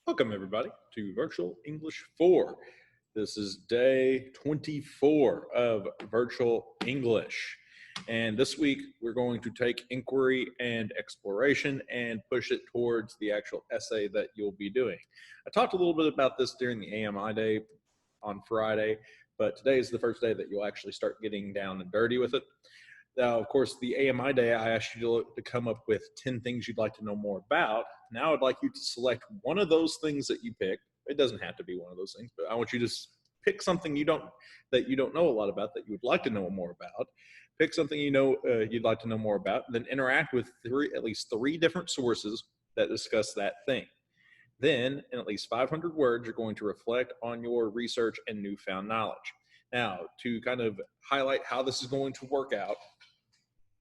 Welcome, everybody, to Virtual English 4. This is day 24 of Virtual English. And this week, we're going to take inquiry and exploration and push it towards the actual essay that you'll be doing. I talked a little bit about this during the AMI day on Friday, but today is the first day that you'll actually start getting down and dirty with it. Now, of course, the AMI day, I asked you to come up with 10 things you'd like to know more about. Now I'd like you to select one of those things that you picked. It doesn't have to be one of those things, but I want you to pick something that you don't know a lot about that you would like to know more about. Pick something you'd like to know more about, and then interact with at least three different sources that discuss that thing. Then, in at least 500 words, you're going to reflect on your research and newfound knowledge. Now, to kind of highlight how this is going to work out,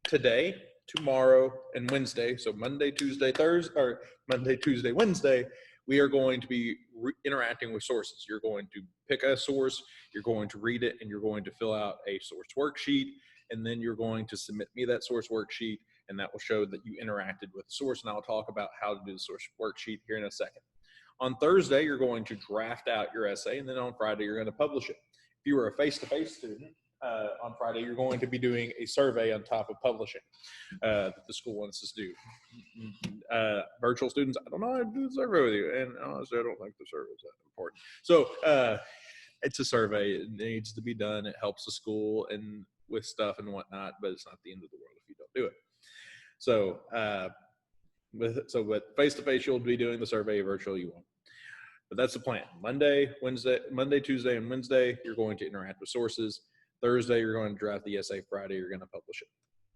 today, tomorrow, and Wednesday, so Monday, Tuesday, Thursday, or Monday, Tuesday, Wednesday, we are going to be interacting with sources. You're going to pick a source, you're going to read it, and you're going to fill out a source worksheet, and then you're going to submit me that source worksheet, and that will show that you interacted with the source, and I'll talk about how to do the source worksheet here in a second. On Thursday, you're going to draft out your essay, and then on Friday, you're going to publish it. If you were a face-to-face student, on Friday, you're going to be doing a survey on top of publishing that the school wants us to do. Virtual students, I don't know how to do the survey with you, and honestly, I don't think the survey is that important. So it's a survey. It needs to be done. It helps the school and with stuff and whatnot, but it's not the end of the world if you don't do it. With face to face, you'll be doing the survey. Virtual, you won't. But that's the plan. Monday, Tuesday, and Wednesday, you're going to interact with sources. Thursday, you're going to draft the essay. Friday, you're going to publish it.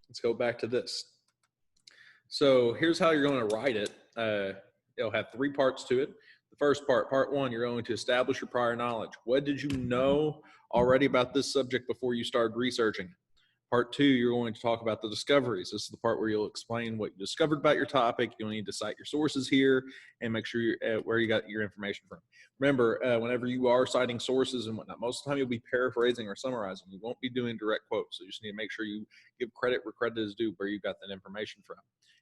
Let's go back to this. So here's how you're going to write it. It'll have three parts to it. The first part one, you're going to establish your prior knowledge. What did you know already about this subject before you started researching? Part two, you're going to talk about the discoveries. This is the part where you'll explain what you discovered about your topic. You'll need to cite your sources here and make sure where you got your information from. Remember, whenever you are citing sources and whatnot, most of the time you'll be paraphrasing or summarizing. You won't be doing direct quotes. So you just need to make sure you give credit where credit is due, where you got that information from.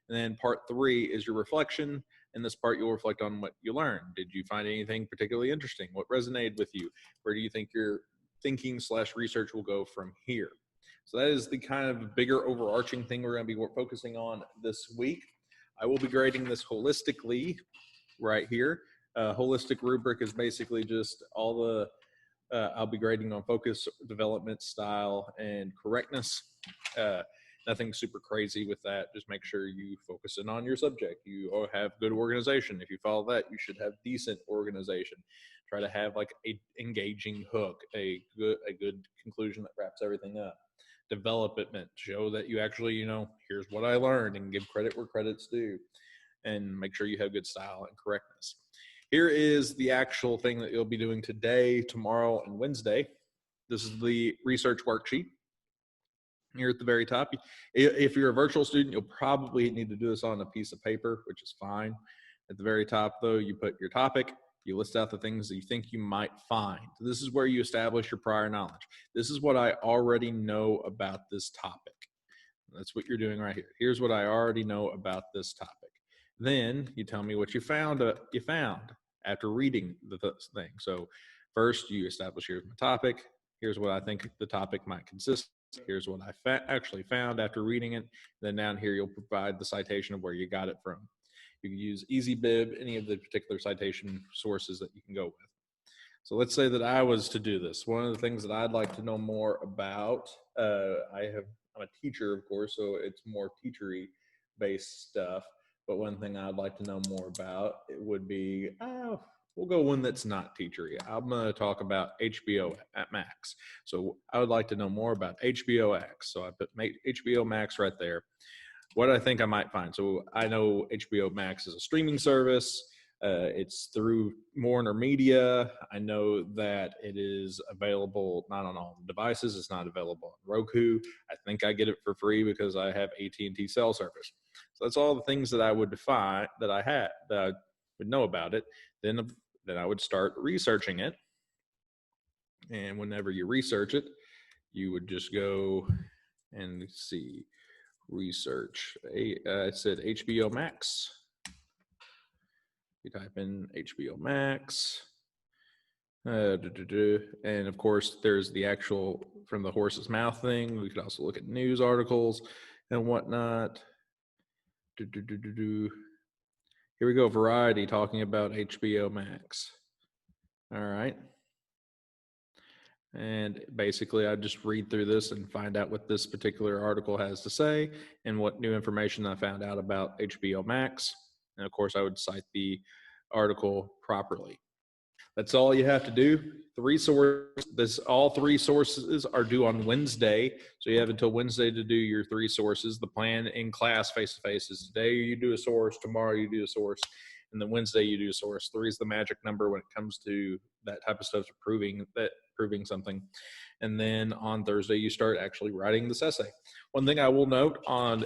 And then part three is your reflection. In this part, you'll reflect on what you learned. Did you find anything particularly interesting? What resonated with you? Where do you think your thinking/research will go from here? So that is the kind of bigger overarching thing we're going to be focusing on this week. I will be grading this holistically right here. Holistic rubric is basically just all the, I'll be grading on focus, development, style, and correctness. Nothing super crazy with that. Just make sure you focus in on your subject. You have good organization. If you follow that, you should have decent organization. Try to have like a engaging hook, a good conclusion that wraps everything up. Development, show that you actually, here's what I learned, and give credit where credit's due, and make sure you have good style and correctness. Here is the actual thing that you'll be doing today, tomorrow, and Wednesday. This is the research worksheet. Here at the very top, if you're a virtual student, you'll probably need to do this on a piece of paper, which is fine. At the very top, though, you put your topic. You list out the things that you think you might find. This is where you establish your prior knowledge. This is what I already know about this topic. That's what you're doing right here. Here's what I already know about this topic. Then you tell me what you found after reading the thing. So first you establish, here's my topic. Here's what I think the topic might consist. Here's what I actually found after reading it. Then down here, you'll provide the citation of where you got it from. You can use EasyBib, any of the particular citation sources that you can go with. So let's say that I was to do this. One of the things that I'd like to know more about, I'm a teacher, of course, so it's more teachery based stuff. But one thing I'd like to know more about, it would be, we'll go one that's not teachery. I'm going to talk about HBO at Max. So I would like to know more about HBO Max. So I put HBO Max right there. What I think I might find. So I know HBO Max is a streaming service. It's through Warner Media. I know that it is available not on all devices. It's not available on Roku. I think I get it for free because I have AT&T cell service. So that's all the things that I would define that I would know about it. Then I would start researching it. And whenever you research it, you would just go and see research. It said HBO Max. You type in HBO Max. And of course, there's the actual from the horse's mouth thing. We could also look at news articles and whatnot. Here we go, Variety talking about HBO Max. All right. And basically, I just read through this and find out what this particular article has to say and what new information I found out about HBO Max. And of course, I would cite the article properly. That's all you have to do. All three sources are due on Wednesday. So you have until Wednesday to do your 3 sources. The plan in class face-to-face is today you do a source, tomorrow you do a source, and then Wednesday you do a source. 3 is the magic number when it comes to that type of stuff, proving something. And then on Thursday you start actually writing this essay. One thing I will note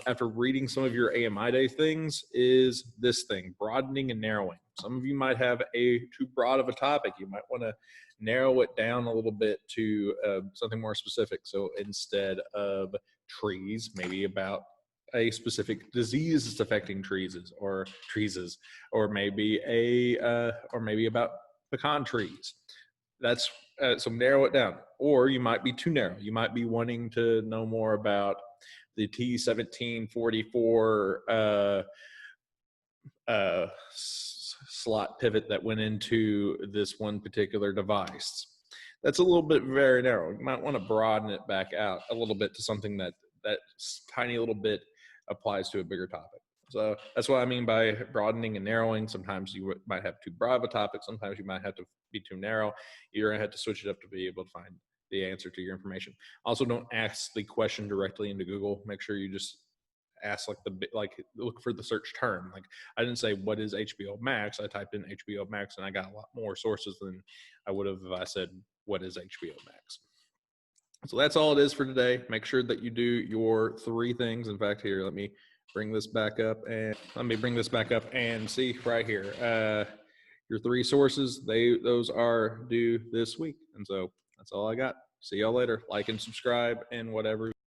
after reading some of your AMI Day things is this thing, broadening and narrowing. Some of you might have too broad of a topic. You might want to narrow it down a little bit to something more specific. So instead of trees, maybe about a specific disease that's affecting trees, or maybe about pecan trees. That's so narrow it down. Or you might be too narrow. You might be wanting to know more about the T1744 slot pivot that went into this one particular device. That's a little bit very narrow. You might want to broaden it back out a little bit to something that tiny little bit applies to a bigger topic. So that's what I mean by broadening and narrowing. Sometimes you might have too broad of a topic. Sometimes you might have to be too narrow. You're going to have to switch it up to be able to find the answer to your information. Also, don't ask the question directly into Google. Make sure you just ask look for the search term. Like, I didn't say what is HBO Max. I typed in HBO Max and I got a lot more sources than I would have if I said what is HBO Max. So that's all it is for today. Make sure that you do your 3 things. In fact, here, let me bring this back up and see right here. Your 3 sources, those are due this week. And so that's all I got. See y'all later. Like and subscribe and whatever.